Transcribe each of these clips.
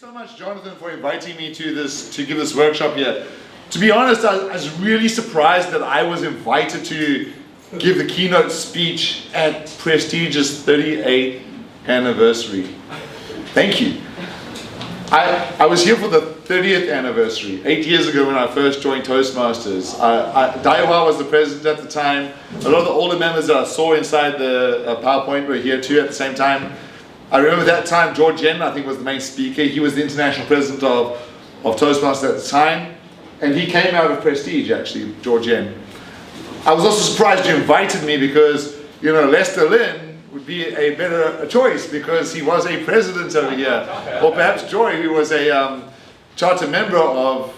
So much, Jonathan, for inviting me to give this workshop here. To be honest, I was really surprised that I was invited to give the keynote speech at Prestige's 38th anniversary. Thank you. I was here for the 30th anniversary, 8 years ago when I first joined Toastmasters. Taiwan was the president at the time. A lot of the older members that I saw inside the PowerPoint were here too at the same time. I remember that time George Yen, I think, was the main speaker. He was the international president of Toastmasters at the time. And he came out of Prestige, actually, George Yen. I was also surprised you invited me because, you know, Lester Lin would be a better choice because he was a president over here. Or perhaps Joy, who was a charter member of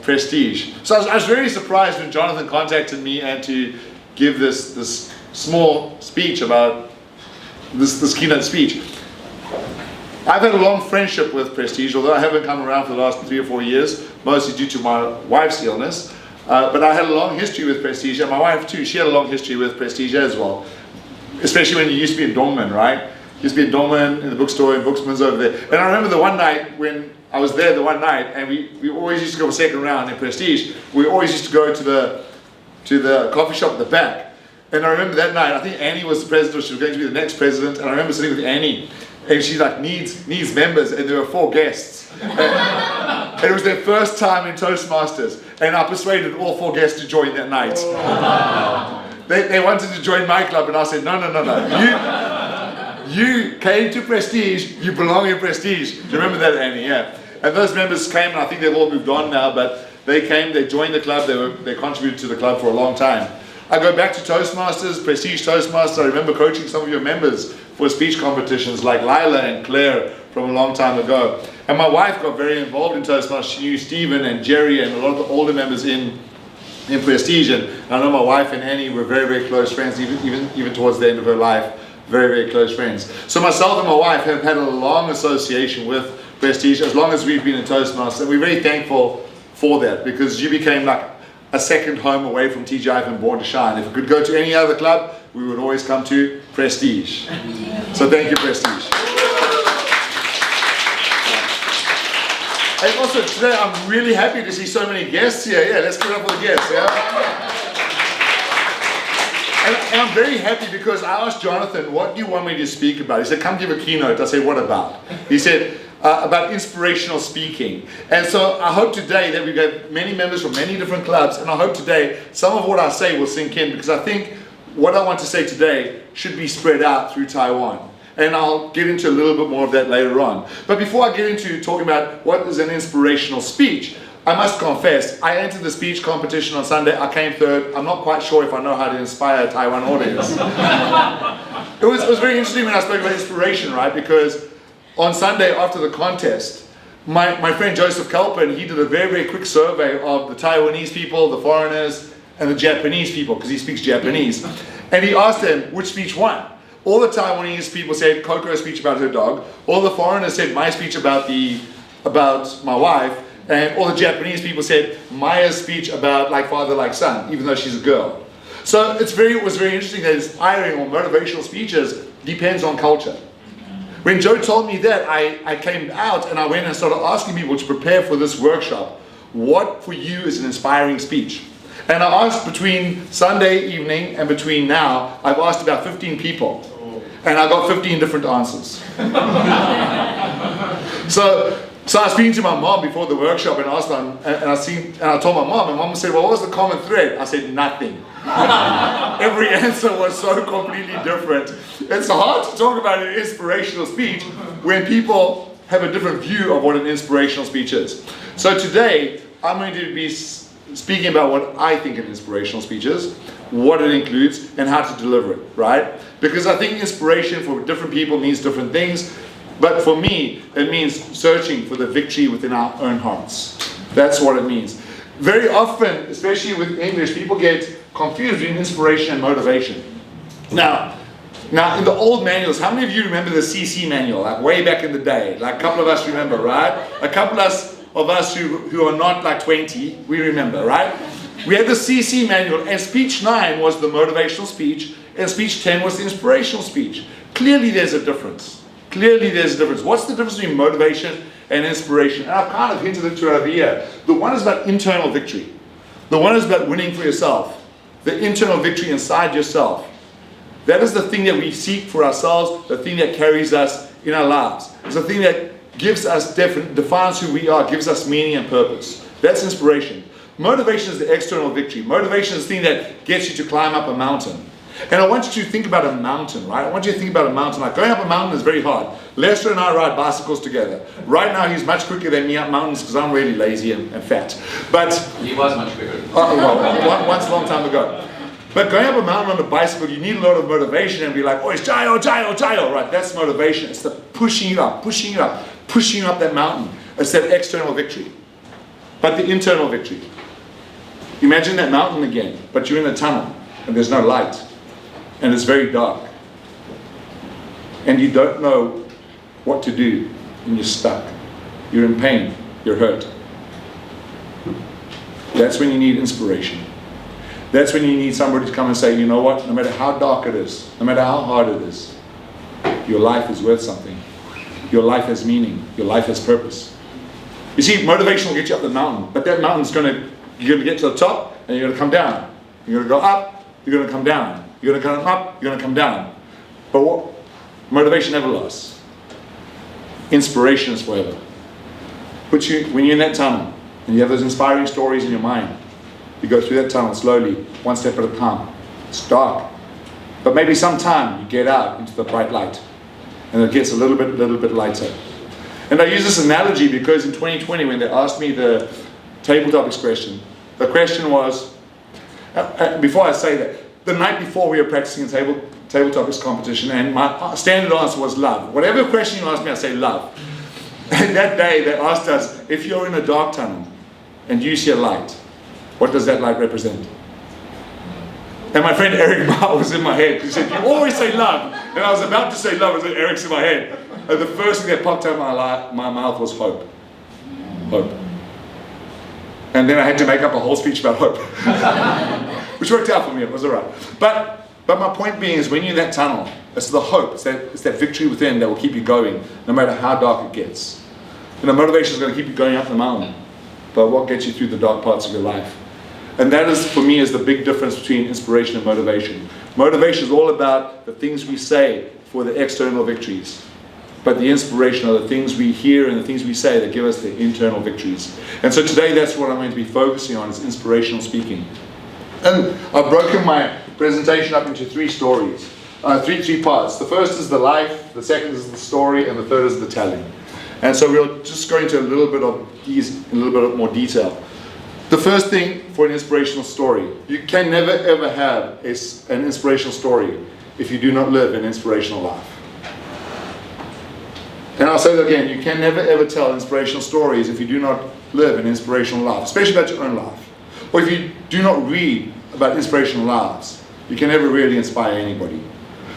Prestige. So I was very surprised when Jonathan contacted me and to give this small speech about this keynote speech. I've had a long friendship with Prestige, although I haven't come around for the last 3 or 4 years, mostly due to my wife's illness. But I had a long history with Prestige, and my wife too, she had a long history with Prestige as well. Especially when you used to be in Dongmen, right? You used to be in Dongmen, in the bookstore, in Booksman's over there. And I remember the one night when I was there and we always used to go for second round in Prestige. We always used to go to the coffee shop at the back. And I remember that night, I think Annie was the president, or she was going to be the next president, and I remember sitting with Annie, and she like needs members, and there were 4 guests. And it was their first time in Toastmasters, and I persuaded all 4 guests to join that night. They wanted to join my club, and I said, no. You came to Prestige, you belong in Prestige. Do you remember that, Annie? Yeah. And those members came, and I think they've all moved on now, but they came, they joined the club, they contributed to the club for a long time. I go back to Toastmasters, Prestige Toastmasters. I remember coaching some of your members for speech competitions like Lila and Claire from a long time ago. And my wife got very involved in Toastmasters. She knew Stephen and Jerry and a lot of the older members in Prestige. And I know my wife and Annie were very, very close friends, even towards the end of her life, very, very close friends. So myself and my wife have had a long association with Prestige as long as we've been in Toastmasters. And we're very thankful for that because you became like a second home away from TGI and Born to Shine. If we could go to any other club, we would always come to Prestige. So thank you, Prestige. And also today, I'm really happy to see so many guests here. Yeah, let's give it up for the guests. Yeah? And I'm very happy because I asked Jonathan, what do you want me to speak about? He said, come give a keynote. I said, what about? He said, about inspirational speaking. And so I hope today that we've got many members from many different clubs, and I hope today some of what I say will sink in, because I think what I want to say today should be spread out through Taiwan. And I'll get into a little bit more of that later on. But before I get into talking about what is an inspirational speech, I must confess, I entered the speech competition on Sunday, I came third. I'm not quite sure if I know how to inspire a Taiwan audience. It was very interesting when I spoke about inspiration, right? Because on Sunday after the contest, my friend Joseph Kalpin, he did a very, very quick survey of the Taiwanese people, the foreigners, and the Japanese people, because he speaks Japanese. And he asked them which speech won. All the Taiwanese people said Coco's speech about her dog. All the foreigners said my speech about my wife. And all the Japanese people said Maya's speech about like father, like son, even though she's a girl. So it was very interesting that inspiring or motivational speeches depends on culture. When Joe told me that, I came out and I went and started asking people to prepare for this workshop. What for you is an inspiring speech? And I asked between Sunday evening and between now, I've asked about 15 people. And I got 15 different answers. So I was speaking to my mom before the workshop and asked her, and I told my mom, and mom said, well, what was the common thread? I said, nothing. Every answer was so completely different. It's hard to talk about an inspirational speech when people have a different view of what an inspirational speech is. So today, I'm going to be speaking about what I think an inspirational speech is, what it includes, and how to deliver it, right? Because I think inspiration for different people means different things. But for me, it means searching for the victory within our own hearts. That's what it means. Very often, especially with English, people get confused between inspiration and motivation. Now in the old manuals, how many of you remember the CC manual, like way back in the day? Like a couple of us remember, right? A couple of us who are not like 20, we remember, right? We had the CC manual, and speech 9 was the motivational speech, and speech 10 was the inspirational speech. Clearly there's a difference. Clearly there's a difference. What's the difference between motivation and inspiration. And I've kind of hinted it to over here. The one is about internal victory. The one is about winning for yourself. The internal victory inside yourself. That is the thing that we seek for ourselves, the thing that carries us in our lives. It's the thing that gives us, defines who we are, gives us meaning and purpose. That's inspiration. Motivation is the external victory. Motivation is the thing that gets you to climb up a mountain. And I want you to think about a mountain, right? I want you to think about a mountain. Like going up a mountain is very hard. Lester and I ride bicycles together. Right now he's much quicker than me up mountains because I'm really lazy and fat. But he was much quicker. Once a long time ago. But going up a mountain on a bicycle, you need a lot of motivation and be like, oh, it's jayo, jayo, jayo, right? That's motivation. It's the pushing you up, pushing you up, pushing you up that mountain. It's that external victory. But the internal victory. Imagine that mountain again, but you're in a tunnel and there's no light. And it's very dark. And you don't know what to do. And you're stuck. You're in pain. You're hurt. That's when you need inspiration. That's when you need somebody to come and say, you know what, no matter how dark it is, no matter how hard it is, your life is worth something. Your life has meaning. Your life has purpose. You see, motivation will get you up the mountain, but that mountain's you're going to get to the top and you're going to come down. You're going to go up, you're going to come down. You're going to come up, you're going to come down. But what? Motivation never lasts. Inspiration is forever. When you're in that tunnel and you have those inspiring stories in your mind, you go through that tunnel slowly, one step at a time. It's dark. But maybe sometime you get out into the bright light and it gets a little bit lighter. And I use this analogy because in 2020 when they asked me the tabletop question, the question was, before I say that, the night before we were practicing a tabletop competition and my standard answer was love. Whatever question you ask me, I say love. And that day they asked us, if you're in a dark tunnel and you see a light, what does that light represent? And my friend Eric was in my head. He said, you always say love. And I was about to say love, and then Eric's in my head. And the first thing that popped out of my mouth was hope. Hope. And then I had to make up a whole speech about hope. Which worked out for me, it was all right. But my point being is when you're in that tunnel, it's the hope, it's that victory within that will keep you going no matter how dark it gets. And the motivation is going to keep you going up the mountain. But what gets you through the dark parts of your life? And that is, for me, is the big difference between inspiration and motivation. Motivation is all about the things we say for the external victories. But the inspiration are the things we hear and the things we say that give us the internal victories. And so today that's what I'm going to be focusing on, is inspirational speaking. And I've broken my presentation up into three stories, three parts. The first is the life, the second is the story, and the third is the telling. And so we'll just go into a little bit of these in a little bit more detail. The first thing for an inspirational story, you can never ever have an inspirational story if you do not live an inspirational life. And I'll say that again, you can never ever tell inspirational stories if you do not live an inspirational life, especially about your own life. Or if you do not read about inspirational lives, you can never really inspire anybody.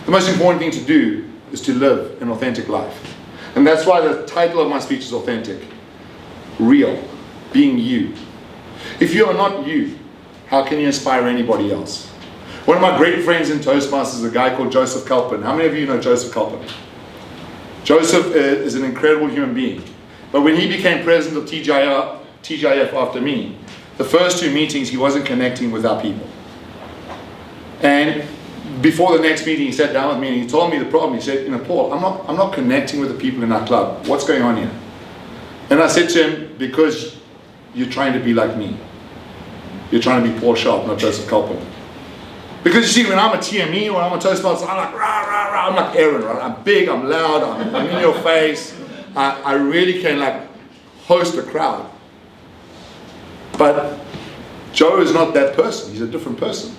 The most important thing to do is to live an authentic life. And that's why the title of my speech is Authentic. Real. Being you. If you are not you, how can you inspire anybody else? One of my great friends in Toastmasters is a guy called Joseph Kalpin. How many of you know Joseph Kalpin? Joseph is an incredible human being. But when he became president of TGIF after me, the first two meetings he wasn't connecting with our people. And before the next meeting he sat down with me and he told me the problem. He said, Paul, I'm not connecting with the people in our club. What's going on here? And I said to him, because you're trying to be like me. You're trying to be Paul Sharpe, not Joseph Kalpin. Because you see, when I'm a TME or I'm a Toastmaster, I'm like, rah, rah, rah. I'm like Aaron, right? I'm big, I'm loud, I'm in your face. I really can like host a crowd. But Joe is not that person. He's a different person.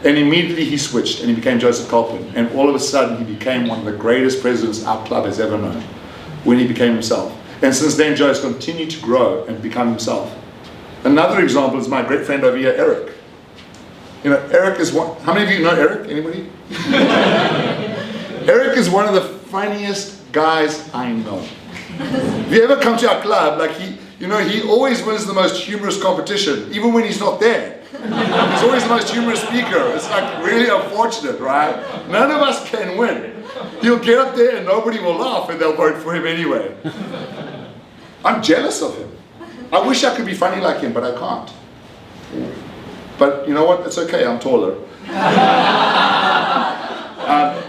And immediately he switched and he became Joseph Kalpin. And all of a sudden he became one of the greatest presidents our club has ever known when he became himself. And since then Joe has continued to grow and become himself. Another example is my great friend over here, Eric. Eric is one. How many of you know Eric? Anybody? Eric is one of the funniest guys I know. If you ever come to our club, like he always wins the most humorous competition, even when he's not there. He's always the most humorous speaker. It's like really unfortunate, right? None of us can win. He'll get up there and nobody will laugh and they'll vote for him anyway. I'm jealous of him. I wish I could be funny like him, but I can't. But you know what? It's okay, I'm taller.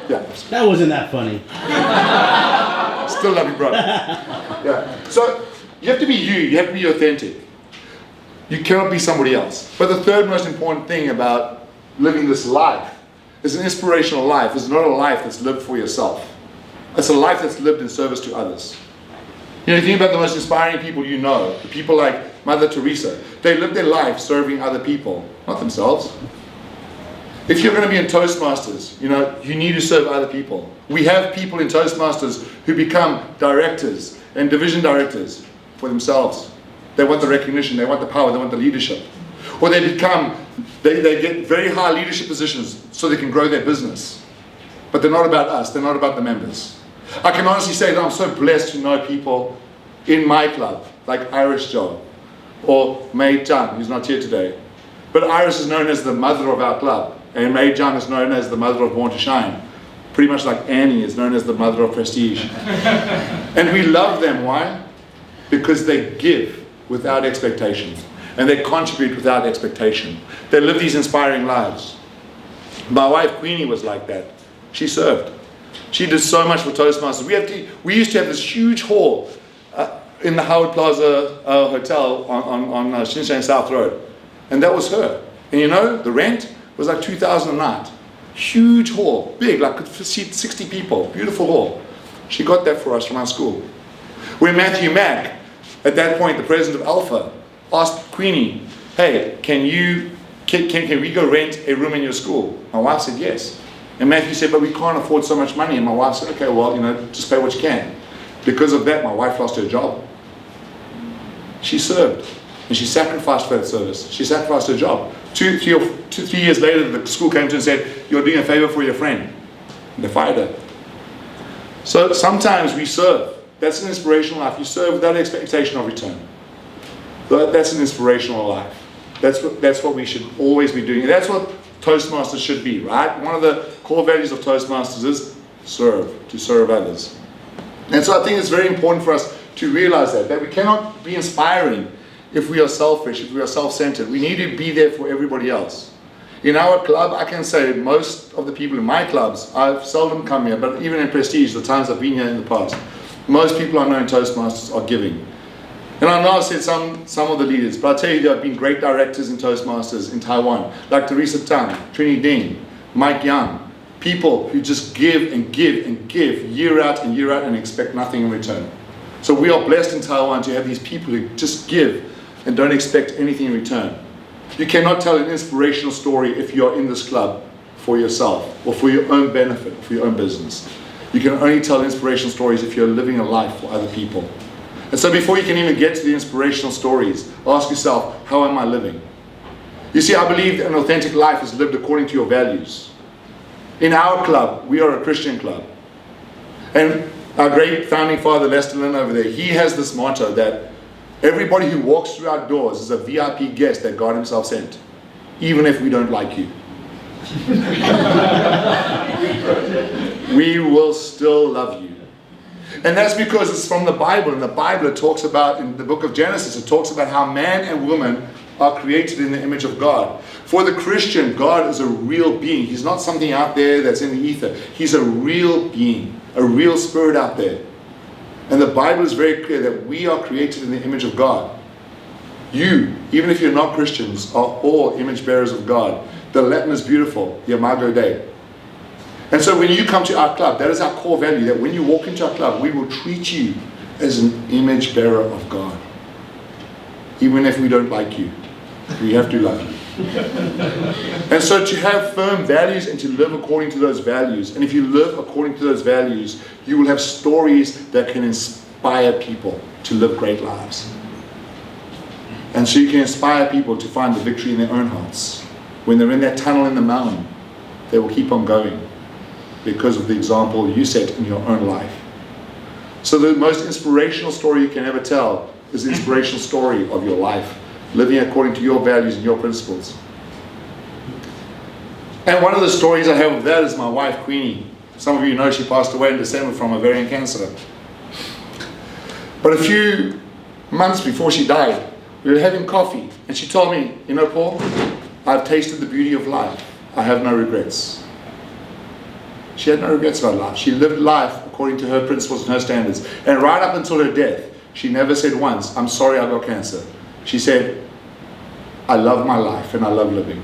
Yeah. That wasn't that funny. Still love you, brother. Yeah. So you have to be you have to be authentic. You cannot be somebody else. But the third most important thing about living this life is an inspirational life. It's not a life that's lived for yourself. It's a life that's lived in service to others. You know, you think about the most inspiring people you know, the people like Mother Teresa. They live their life serving other people, not themselves. If you're going to be in Toastmasters, you know, you need to serve other people. We have people in Toastmasters who become directors and division directors for themselves. They want the recognition, they want the power, they want the leadership. Or they get very high leadership positions so they can grow their business. But they're not about us, they're not about the members. I can honestly say that I'm so blessed to know people in my club, like Iris Joe, or Mei Chan, who's not here today. But Iris is known as the mother of our club, and Mei Chan is known as the mother of Born to Shine. Pretty much like Annie is known as the mother of Prestige. And we love them, why? Because they give without expectation, and they contribute without expectation. They live these inspiring lives. My wife Queenie was like that. She served. She did so much for Toastmasters. We used to have this huge hall in the Howard Plaza Hotel on Shinshan South Road. And that was her. And you know, the rent was like $2,000 a night. Huge hall, big, like could seat 60 people, beautiful hall. She got that for us from our school. When Matthew Mack, at that point the president of Alpha, asked Queenie, hey, can we go rent a room in your school? My wife said yes. And Matthew said, but we can't afford so much money. And my wife said, okay, well, you know, just pay what you can. Because of that, my wife lost her job. She served, and she sacrificed for that service. She sacrificed her job. 3 years later, the school came to her and said, you're doing a favor for your friend. And they fired her. So sometimes we serve. That's an inspirational life. You serve without expectation of return. That's an inspirational life. That's what we should always be doing. And that's what Toastmasters should be, right? One of the core values of Toastmasters is to serve others. And so I think it's very important for us to realize that we cannot be inspiring if we are selfish, if we are self-centered. We need to be there for everybody else. In our club, I can say most of the people in my clubs, I've seldom come here, but even in Prestige, the times I've been here in the past, most people I know in Toastmasters are giving. And I know I've said some of the leaders, but I'll tell you there have been great directors in Toastmasters in Taiwan, like Teresa Tang, Trini Ding, Mike Young, people who just give and give and give year out and expect nothing in return. So we are blessed in Taiwan to have these people who just give and don't expect anything in return. You cannot tell an inspirational story if you're in this club for yourself or for your own benefit, or for your own business. You can only tell inspirational stories if you're living a life for other people. And so before you can even get to the inspirational stories, ask yourself, how am I living? You see, I believe that an authentic life is lived according to your values. In our club, we are a Christian club. And our great founding father, Lester Lynn over there, he has this motto that everybody who walks through our doors is a VIP guest that God himself sent, even if we don't like you. We will still love you. And that's because it's from the Bible. In the Bible it talks about, in the book of Genesis, it talks about how man and woman are created in the image of God. For the Christian, God is a real being. He's not something out there that's in the ether. He's a real being, a real spirit out there. And the Bible is very clear that we are created in the image of God. You, even if you're not Christians, are all image bearers of God. The Latin is beautiful, Imago Dei. And so when you come to our club, that is our core value, that when you walk into our club, we will treat you as an image bearer of God. Even if we don't like you, we have to love you. And so to have firm values and to live according to those values, and if you live according to those values, you will have stories that can inspire people to live great lives. And so you can inspire people to find the victory in their own hearts. When they're in that tunnel in the mountain, they will keep on going because of the example you set in your own life. So the most inspirational story you can ever tell is the inspirational story of your life, living according to your values and your principles. And one of the stories I have of that is my wife, Queenie. Some of you know she passed away in December from ovarian cancer. But a few months before she died, we were having coffee, and she told me, you know, Paul, I've tasted the beauty of life. I have no regrets. She had no regrets about life. She lived life according to her principles and her standards. And right up until her death, she never said once, I'm sorry I got cancer. She said, I love my life and I love living.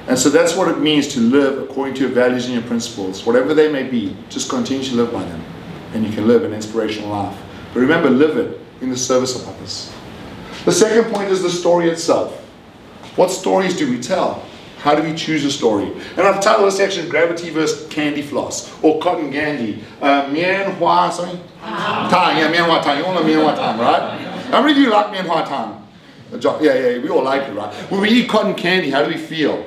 And so that's what it means to live according to your values and your principles. Whatever they may be, just continue to live by them. And you can live an inspirational life. But remember, live it in the service of others. The second point is the story itself. What stories do we tell? How do we choose a story? And I've titled this section Gravity versus Candy Floss or Cotton Candy. Mian Hua something? Tang, yeah, Mian Hua Tang. You all know Mian Hua Tang, right? How many of you like Mian Hua Tang? Yeah, we all like it, right? When we eat cotton candy, how do we feel?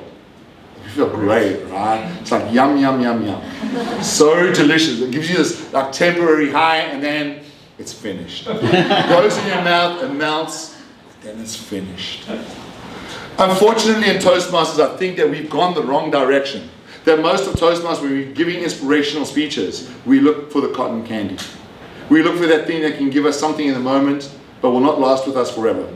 We feel great, right? It's like yum, yum, yum, yum. So delicious. It gives you this like temporary high and then it's finished. It goes in your mouth, it melts, then it's finished. Unfortunately in Toastmasters, I think that we've gone the wrong direction. That most of Toastmasters, when we're giving inspirational speeches, we look for the cotton candy. We look for that thing that can give us something in the moment, but will not last with us forever.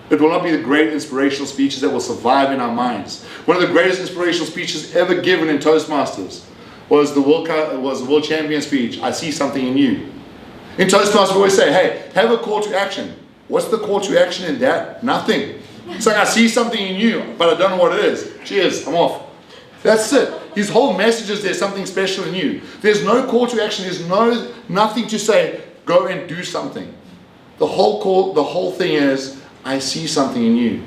It will not be the great inspirational speeches that will survive in our minds. One of the greatest inspirational speeches ever given in Toastmasters was the World Champion speech, I see something in you. In Toastmasters, we always say, hey, have a call to action. What's the call to action in that? Nothing. It's like, I see something in you, but I don't know what it is. Cheers, I'm off. That's it. His whole message is there's something special in you. There's no call to action. There's nothing to say, go and do something. The whole thing is, I see something in you.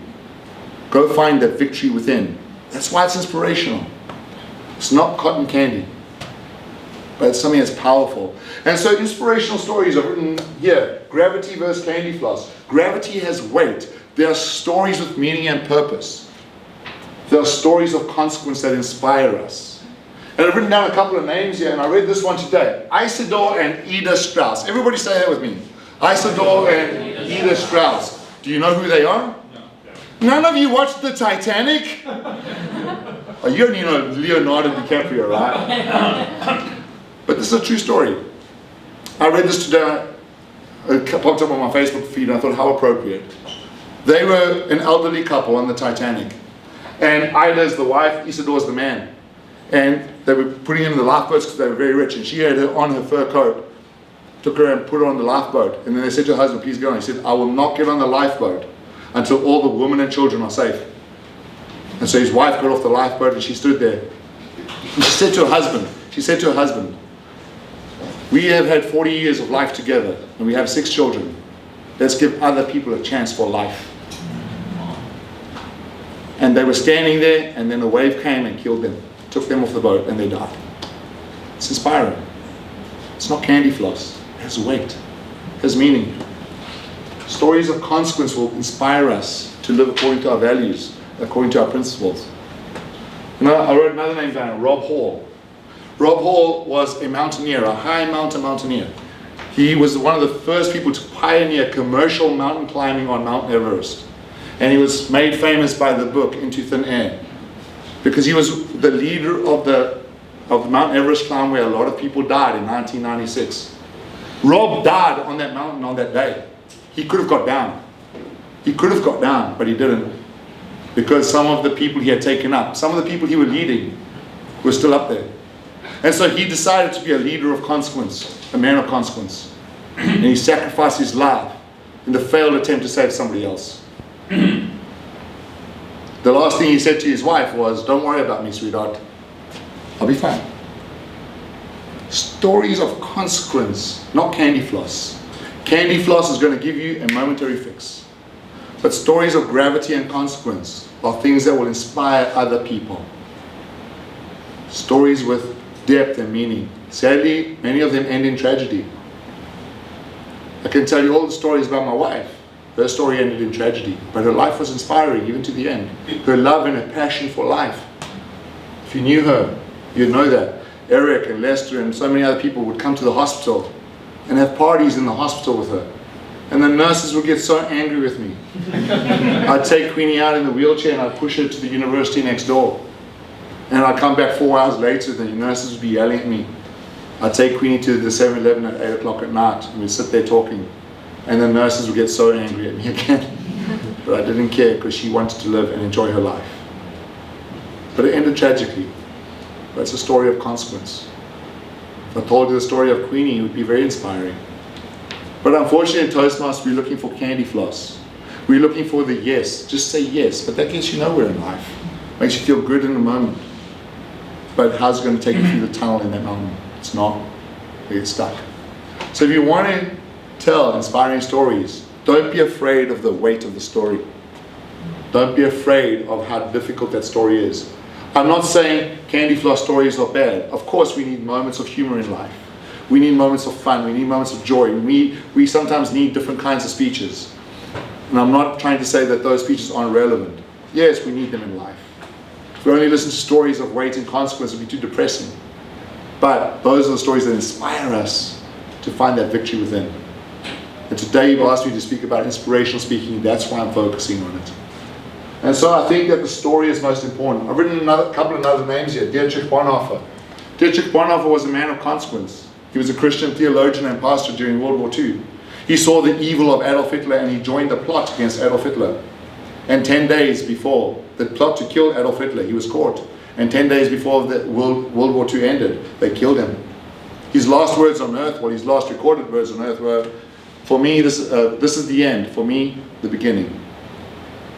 Go find that victory within. That's why it's inspirational. It's not cotton candy, but it's something that's powerful. And so inspirational stories are written here. Gravity versus candy floss. Gravity has weight. There are stories with meaning and purpose. There are stories of consequence that inspire us. And I've written down a couple of names here, and I read this one today. Isidore and Ida Strauss. Everybody say that with me. Isidore and Ida Strauss. Do you know who they are? No. None of you watched the Titanic? Oh, you only know Leonardo DiCaprio, right? But this is a true story. I read this today. It popped up on my Facebook feed, and I thought, how appropriate. They were an elderly couple on the Titanic. And Ida's the wife, Isidore's the man. And they were putting him in the lifeboats because they were very rich. And she had on her fur coat. Took her and put her on the lifeboat. And then they said to her husband, please go on. He said, I will not get on the lifeboat until all the women and children are safe. And so his wife got off the lifeboat and she stood there. And she said to her husband, we have had 40 years of life together and we have 6 children. Let's give other people a chance for life. And they were standing there, and then a wave came and killed them, took them off the boat, and they died. It's inspiring. It's not candy floss. It has weight. It has meaning. Stories of consequence will inspire us to live according to our values, according to our principles. You know, I wrote another name down, Rob Hall. Rob Hall was a mountaineer, a high mountain mountaineer. He was one of the first people to pioneer commercial mountain climbing on Mount Everest. And he was made famous by the book Into Thin Air. Because he was the leader of the Mount Everest climb where a lot of people died in 1996. Rob died on that mountain on that day. He could have got down. He could have got down, but he didn't. Because some of the people he had taken up, some of the people he was leading were still up there. And so he decided to be a leader of consequence, a man of consequence. And he sacrificed his life in the failed attempt to save somebody else. The last thing he said to his wife was, don't worry about me, sweetheart. I'll be fine. Stories of consequence, not candy floss. Candy floss is going to give you a momentary fix. But stories of gravity and consequence are things that will inspire other people. Stories with depth and meaning. Sadly, many of them end in tragedy. I can tell you all the stories about my wife. Her story ended in tragedy, but her life was inspiring even to the end. Her love and her passion for life. If you knew her, you'd know that. Eric and Lester and so many other people would come to the hospital and have parties in the hospital with her. And the nurses would get so angry with me. I'd take Queenie out in the wheelchair and I'd push her to the university next door. And I'd come back 4 hours later, the nurses would be yelling at me. I'd take Queenie to the 7-Eleven at 8 o'clock at night and we'd sit there talking. And the nurses would get so angry at me again. But I didn't care because she wanted to live and enjoy her life. But it ended tragically. But it's a story of consequence. If I told you the story of Queenie, it would be very inspiring. But unfortunately in Toastmasters, we're looking for candy floss. We're looking for the yes. Just say yes. But that gets you nowhere in life. Makes you feel good in the moment. But how's it going to take you through the tunnel in that moment? It's not. You get stuck. So if you want to tell inspiring stories, don't be afraid of the weight of the story. Don't be afraid of how difficult that story is. I'm not saying candy floss stories are bad. Of course we need moments of humor in life. We need moments of fun. We need moments of joy. We sometimes need different kinds of speeches. And I'm not trying to say that those speeches aren't relevant. Yes, we need them in life. If we only listen to stories of weight and consequence, it would be too depressing. But those are the stories that inspire us to find that victory within. And today you've asked me to speak about inspirational speaking. That's why I'm focusing on it. And so I think that the story is most important. I've written a couple of other names here. Dietrich Bonhoeffer. Dietrich Bonhoeffer was a man of consequence. He was a Christian theologian and pastor during World War II. He saw the evil of Adolf Hitler and he joined the plot against Adolf Hitler. And 10 days before the plot to kill Adolf Hitler, he was caught. And 10 days before the World War II ended, they killed him. His last words on earth, well, his last recorded words on earth were, for me, this is the end. For me, the beginning.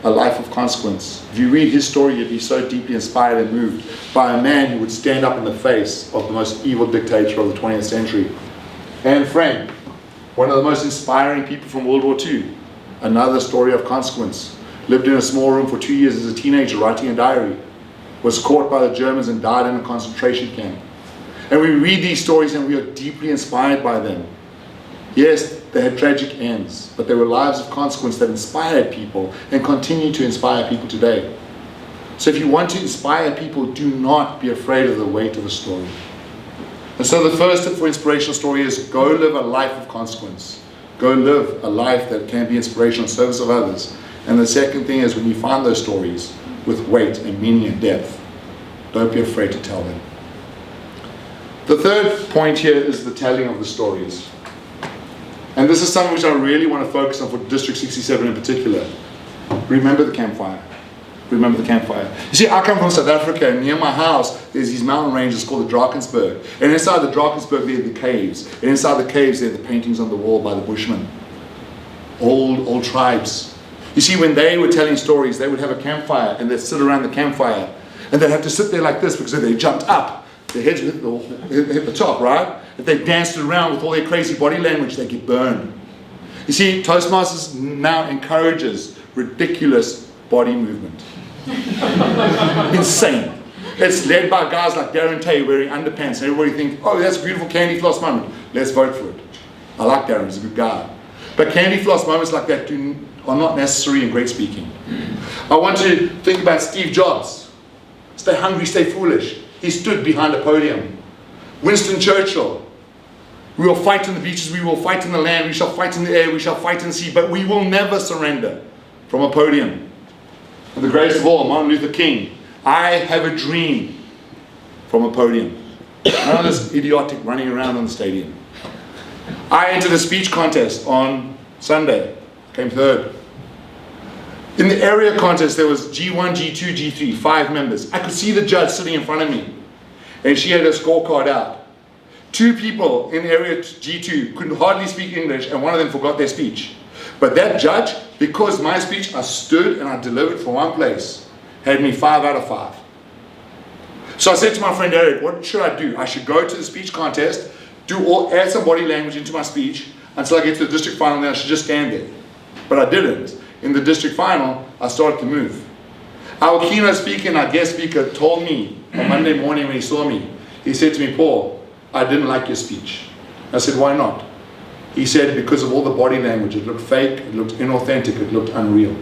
A life of consequence. If you read his story, you'd be so deeply inspired and moved by a man who would stand up in the face of the most evil dictator of the 20th century. Anne Frank, one of the most inspiring people from World War II. Another story of consequence. Lived in a small room for 2 years as a teenager writing a diary. Was caught by the Germans and died in a concentration camp. And we read these stories and we are deeply inspired by them. Yes, they had tragic ends, but they were lives of consequence that inspired people and continue to inspire people today. So if you want to inspire people, do not be afraid of the weight of a story. And so the first tip for inspirational story is go live a life of consequence. Go live a life that can be inspirational in service of others. And the second thing is when you find those stories with weight and meaning and depth, don't be afraid to tell them. The third point here is the telling of the stories. And this is something which I really want to focus on for District 67 in particular. Remember the campfire. Remember the campfire. You see, I come from South Africa, and near my house, there's these mountain ranges called the Drakensberg. And inside the Drakensberg, there are the caves. And inside the caves, there are the paintings on the wall by the Bushmen. Old tribes. You see, when they were telling stories, they would have a campfire, and they'd sit around the campfire. And they'd have to sit there like this, because if they jumped up, their heads would hit the top, right? If they danced around with all their crazy body language, they'd get burned. You see, Toastmasters now encourages ridiculous body movement. Insane. It's led by guys like Darren Tay wearing underpants, and everybody thinks, oh, that's a beautiful candy floss moment. Let's vote for it. I like Darren, he's a good guy. But candy floss moments like that are not necessary in great speaking. I want to think about Steve Jobs. Stay hungry, stay foolish. He stood behind a podium. Winston Churchill. We will fight on the beaches, we will fight in the land, we shall fight in the air, we shall fight in the sea, but we will never surrender from a podium. And the greatest of all, Martin Luther King. I have a dream from a podium. None of this idiotic running around on the stadium. I entered a speech contest on Sunday, came third. In the area contest, there was G1, G2, G3, 5 members. I could see the judge sitting in front of me, and she had her scorecard out. 2 people in area G2 couldn't hardly speak English, and one of them forgot their speech. But that judge, because my speech, I stood and I delivered from one place, had me 5 out of 5. So I said to my friend Eric, what should I do? I should go to the speech contest, add some body language into my speech until I get to the district final, and then I should just stand there. But I didn't. In the district final, I started to move. Our keynote speaker and our guest speaker told me on Monday morning when he saw me, he said to me, Paul, I didn't like your speech. I said, why not? He said, because of all the body language. It looked fake, it looked inauthentic, it looked unreal.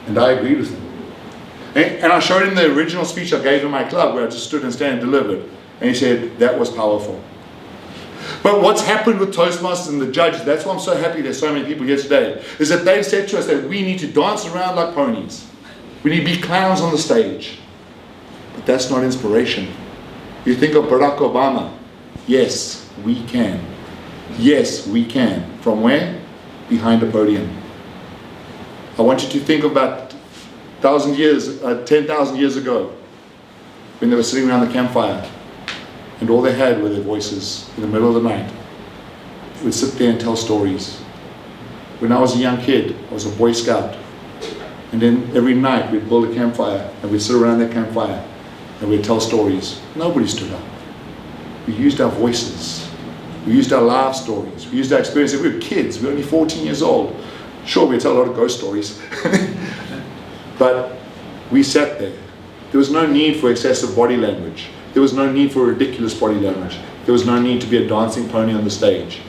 And I agreed with him. And I showed him the original speech I gave in my club where I just stood and stand and delivered. And he said, that was powerful. But what's happened with Toastmasters and the judges, that's why I'm so happy there's so many people here today, is that they've said to us that we need to dance around like ponies. We need to be clowns on the stage. But that's not inspiration. You think of Barack Obama. Yes, we can. Yes, we can. From where? behind a podium. I want you to think about 10,000 years ago, when they were sitting around the campfire, and all they had were their voices in the middle of the night. They would sit there and tell stories. When I was a young kid, I was a Boy Scout, and then every night we'd build a campfire, and we'd sit around that campfire, and we'd tell stories. Nobody stood up. We used our voices. We used our life stories. We used our experience. We were kids. We were only 14 years old. Sure, we tell a lot of ghost stories. But we sat there. There was no need for excessive body language. There was no need for ridiculous body language. There was no need to be a dancing pony on the stage.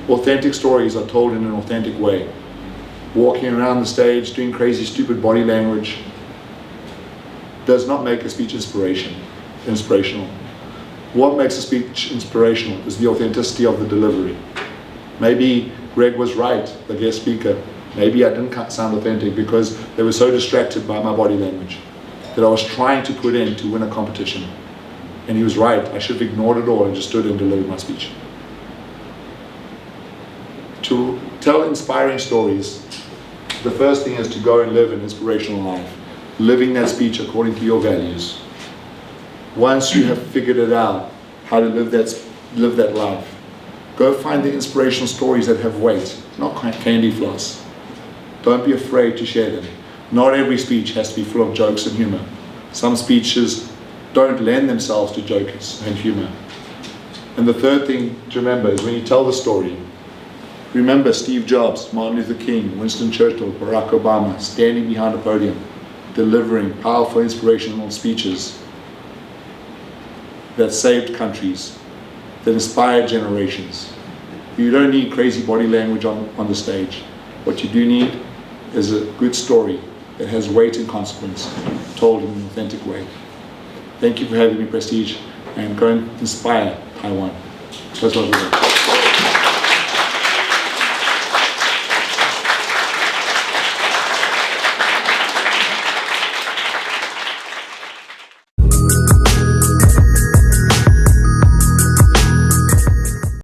Authentic stories are told in an authentic way. Walking around the stage, doing crazy, stupid body language does not make a speech inspirational. What makes a speech inspirational is the authenticity of the delivery. Maybe Greg was right, the guest speaker. Maybe I didn't sound authentic because they were so distracted by my body language that I was trying to put in to win a competition. And he was right. I should have ignored it all and just stood and delivered my speech. To tell inspiring stories, the first thing is to go and live an inspirational life, living that speech according to your values. Once you have figured it out, how to live that life, go find the inspirational stories that have weight, not candy floss. Don't be afraid to share them. Not every speech has to be full of jokes and humor. Some speeches don't lend themselves to jokes and humor. And the third thing to remember is when you tell the story, remember Steve Jobs, Martin Luther King, Winston Churchill, Barack Obama, standing behind a podium, delivering powerful, inspirational speeches that saved countries, that inspired generations. You don't need crazy body language on the stage. What you do need is a good story that has weight and consequence, told in an authentic way. Thank you for having me, Prestige, and go and inspire Taiwan. That's what we're doing.